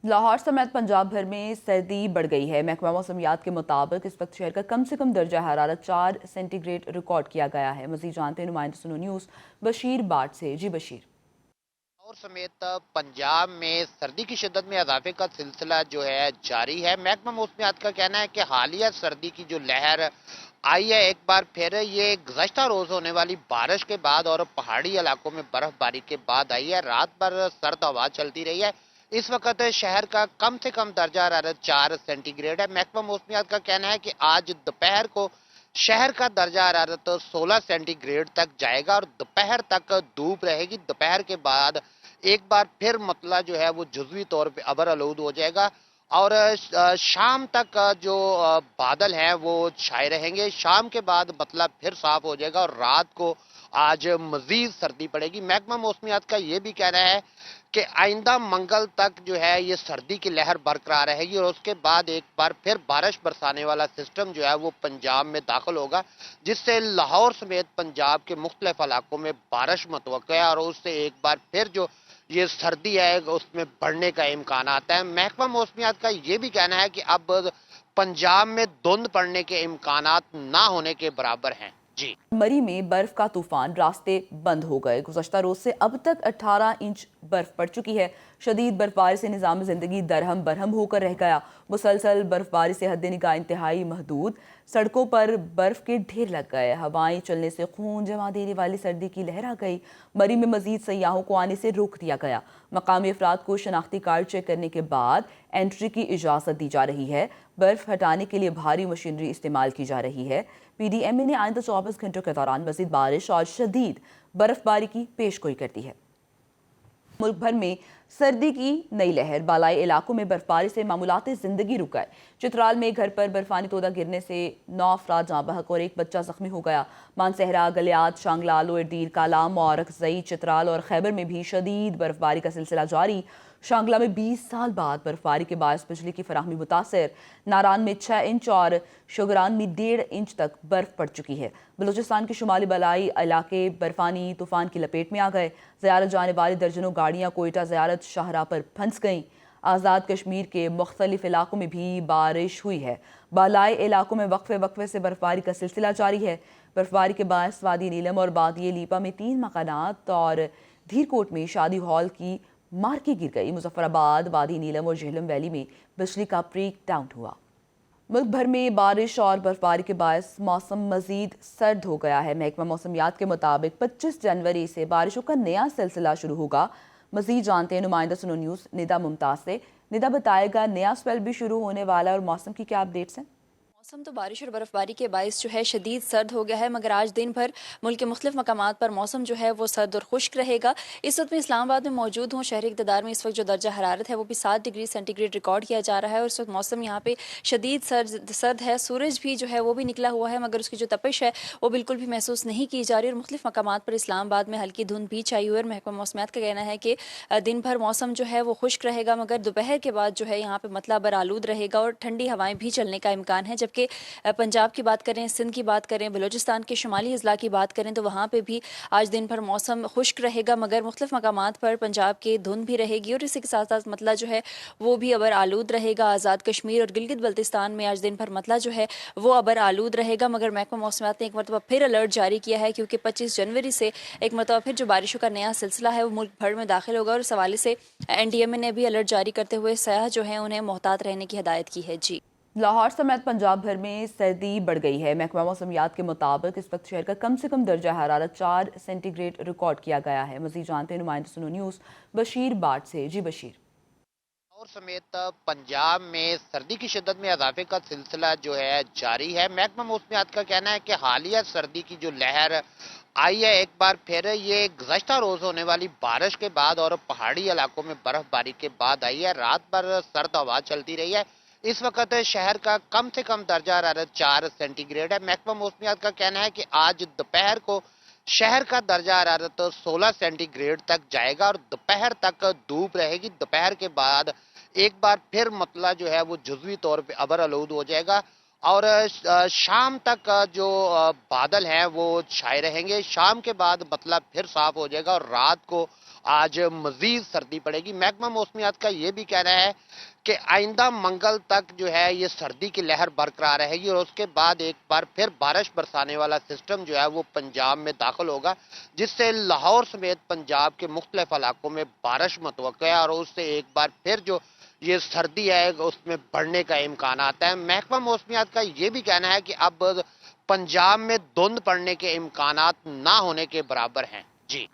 लाहौर समेत पंजाब भर में सर्दी बढ़ गई है। महकमा मौसमियात के मुताबिक इस वक्त शहर का कम से कम दर्जा हरारत 4 सेंटीग्रेड रिकॉर्ड किया गया है। मजीद जानते हैं नुमाइंदे सुनो न्यूज़ बशीर बाट से। जी बशीर। और समेत पंजाब में सर्दी की शिद्दत में इजाफे का सिलसिला जो है जारी है। महकमा मौसमियात का कहना है कि हालिया सर्दी की जो लहर आई है एक बार फिर ये गुज़श्ता रोज होने वाली बारिश के बाद और पहाड़ी इलाकों में बर्फबारी के बाद आई है। रात भर सर्द हवा चलती रही है। इस वक्त शहर का कम से कम दर्जा हरारत 4 सेंटीग्रेड है। महकमा मौसमियात का कहना है कि आज दोपहर को शहर का दर्जा हरारत 16 सेंटीग्रेड तक जाएगा और दोपहर तक धूप रहेगी। दोपहर के बाद एक बार फिर मतला जो है वो जुज़वी तौर पे अबर आलूद हो जाएगा और शाम तक जो बादल हैं वो छाए रहेंगे। शाम के बाद मतला फिर साफ हो जाएगा और रात को आज मजीद सर्दी पड़ेगी। महकमा मौसमियात का ये भी कहना है कि आइंदा मंगल तक जो है ये सर्दी की लहर बरकरार रहेगी और उसके बाद एक बार फिर बारिश बरसाने वाला सिस्टम जो है वो पंजाब में दाखिल होगा, जिससे लाहौर समेत पंजाब के मुख्तलिफ इलाकों में बारिश मुतवक्का है और उससे एक बार फिर जो ये सर्दी है उसमें बढ़ने का इम्कान आता है। महकमा मौसमियात का ये भी कहना है कि अब पंजाब में धुंध पड़ने के इम्कानात ना होने के बराबर हैं। जी। मरी में बर्फ का तूफान, रास्ते बंद हो गए। गुज़श्ता रोज से अब तक 18 इंच बर्फ पड़ चुकी है। शदीद बर्फबारी से निज़ाम ज़िंदगी दरहम बरहम होकर रह गया। मुसलसल बर्फबारी से हद निगाह इंतहाई महदूद। सड़कों पर बर्फ के ढेर लग गए। हवाएं चलने से खून जमा देने वाली सर्दी की लहर आ गई। मरी में मजीद सयाहों को आने से रोक दिया गया। मकामी अफराद को शनाख्ती कार्ड चेक करने के बाद एंट्री की इजाज़त दी जा रही है। बर्फ हटाने के लिए भारी मशीनरी इस्तेमाल की जा रही है। PDMA ने आइंदा 24 घंटों के दौरान मजीद बारिश और शदीद बर्फबारी की पेशगोई कर दी है। मुल्क भर में सर्दी की नई लहर। बालाई इलाकों में बर्फबारी से मामूलाती जिंदगी रुक गए। चित्राल में घर पर बर्फानी तोदा गिरने से 9 अफराद जाँ बहक और एक बच्चा जख्मी हो गया। मानसहरा, गलियात, शांगला, लोअरदीर, कालाम और अकजई, चित्राल और खैबर में भी शदीद बर्फबारी का सिलसिला जारी। शांगला में 20 साल बाद बर्फबारी के बायस बिजली की फराहमी मुतासर। नारान में 6 इंच और शुगरान में 1.5 इंच तक बर्फ पड़ चुकी है। बलूचिस्तान के शुमाली बलाई इलाके बर्फानी तूफान की लपेट में आ गए। ज़ियारत जाने वाली दर्जनों गाड़ियाँ कोयटा ज़ियारत शाहराह पर फंस गईं। आज़ाद कश्मीर के मुख्तलिफ इलाकों में भी बारिश हुई है। बालाई इलाकों में वक्फे वक्फे से बर्फबारी का सिलसिला जारी है। बर्फबारी के बायस वादी नीलम और बादी लीपा में 3 मकानात और धीरकोट में शादी हॉल की मार्की गिर गई। मुजफ्फराबाद, वादी नीलम और झेलम वैली में बिजली का ब्रेक डाउन हुआ। मुल्क भर में बारिश और बर्फबारी के बायस मौसम मजीद सर्द हो गया है। महकमा मौसमियात के मुताबिक 25 जनवरी से बारिशों का नया सिलसिला शुरू होगा। मजीद जानते हैं नुमाइंदा सुनो न्यूज़ निदा मुमताज से। निदा बताएगा नया स्पेल भी शुरू होने वाला है और मौसम की क्या अपडेट्स हैं? मौसम तो बारिश और बर्फबारी के बायस जो है शदीद सर्द हो गया है, मगर आज दिन भर मुल्क के मुख्तलिफ मकामात पर मौसम जो है वो सर्द और खुश्क रहेगा। इस वक्त मैं इस्लामाबाद में मौजूद हूँ। शहरी इक़्तिदार में इस वक्त जो दर्जा हरारत है वो भी 7 डिग्री सेंटीग्रेड रिकॉर्ड किया जा रहा है और इस वक्त मौसम यहाँ पे शदीद सर्द है। सूरज भी जो है वो भी निकला हुआ है, मगर उसकी जो तपिश है वो बिल्कुल भी महसूस नहीं की जा रही और मुख्तलिफ मकामात पर इस्लामाबाद में हल्की धुंध भी छाई हुई है। और महकमा मौसमियात का कहना है कि दिन भर मौसम जो है वो खुश्क रहेगा, मगर दोपहर के बाद जो है यहाँ पे मतला बरालूद रहेगा और ठंडी हवाएं भी चलने का इम्कान है। जबकि पंजाब की बात करें, सिंध की बात करें, बलूचिस्तान के शुमाली अजला की बात करें तो वहाँ पे भी आज दिन भर मौसम खुश्क रहेगा, मगर मुख्तलिफ मकामात पर पंजाब के धुंध भी रहेगी और इसी के साथ साथ मतला जो है वो भी अबर आलूद रहेगा। आज़ाद कश्मीर और गिलगित बल्तिस्तान में आज दिन भर मतला जो है वो अबर आलूद रहेगा, मगर महकमा मौसमियात ने एक मरतबा फिर अलर्ट जारी किया है क्योंकि 25 जनवरी से एक मरतबा फिर जो बारिशों का नया सिलसिला है वो मुल्क भर में दाखिल होगा और इस हवाले से NDMA ने भी अलर्ट जारी करते हुए सयाह जो है उन्हें मोहतात रहने की हिदायत की है। जी। लाहौर समेत पंजाब भर में सर्दी बढ़ गई है। महकमा मौसमियात के मुताबिक इस वक्त शहर का कम से कम दर्जा हरारत 4 सेंटीग्रेड रिकॉर्ड किया गया है। मजीद जानते हैं नुमाइंदे सुनो न्यूज़ बशीर बाट से। जी बशीर। और समेत पंजाब में सर्दी की शिद्दत में इजाफे का सिलसिला जो है जारी है। महकमा मौसमियात का कहना है कि हालिया सर्दी की जो लहर आई है एक बार फिर ये गुज़श्ता रोज होने वाली बारिश के बाद और पहाड़ी इलाकों में बर्फबारी के बाद आई है। रात भर सर्द हवा चलती रही है। इस वक्त शहर का कम से कम दर्जा हरारत 4 सेंटीग्रेड है। महकमा मौसमियात का कहना है कि आज दोपहर को शहर का दर्जा हरारत 16 सेंटीग्रेड तक जाएगा और दोपहर तक धूप रहेगी। दोपहर के बाद एक बार फिर मतला जो है वो जुज़वी तौर पे अबर आलूद हो जाएगा اور شام تک جو بادل ہیں وہ چھائے رہیں گے. شام کے بعد مطلب پھر صاف ہو جائے گا اور رات کو آج مزید سردی پڑے گی. محکمہ موسمیات کا یہ بھی کہنا ہے کہ آئندہ منگل تک جو ہے یہ سردی کی لہر برقرار رہے گی اور اس کے بعد ایک بار پھر بارش برسانے والا سسٹم جو ہے وہ پنجاب میں داخل ہوگا، جس سے لاہور سمیت پنجاب کے مختلف علاقوں میں بارش متوقع ہے اور اس سے ایک بار پھر جو یہ سردی ہے اس میں بڑھنے کا امکانات ہے. محکمہ موسمیات کا یہ بھی کہنا ہے کہ اب پنجاب میں دھند پڑنے کے امکانات نہ ہونے کے برابر ہیں. جی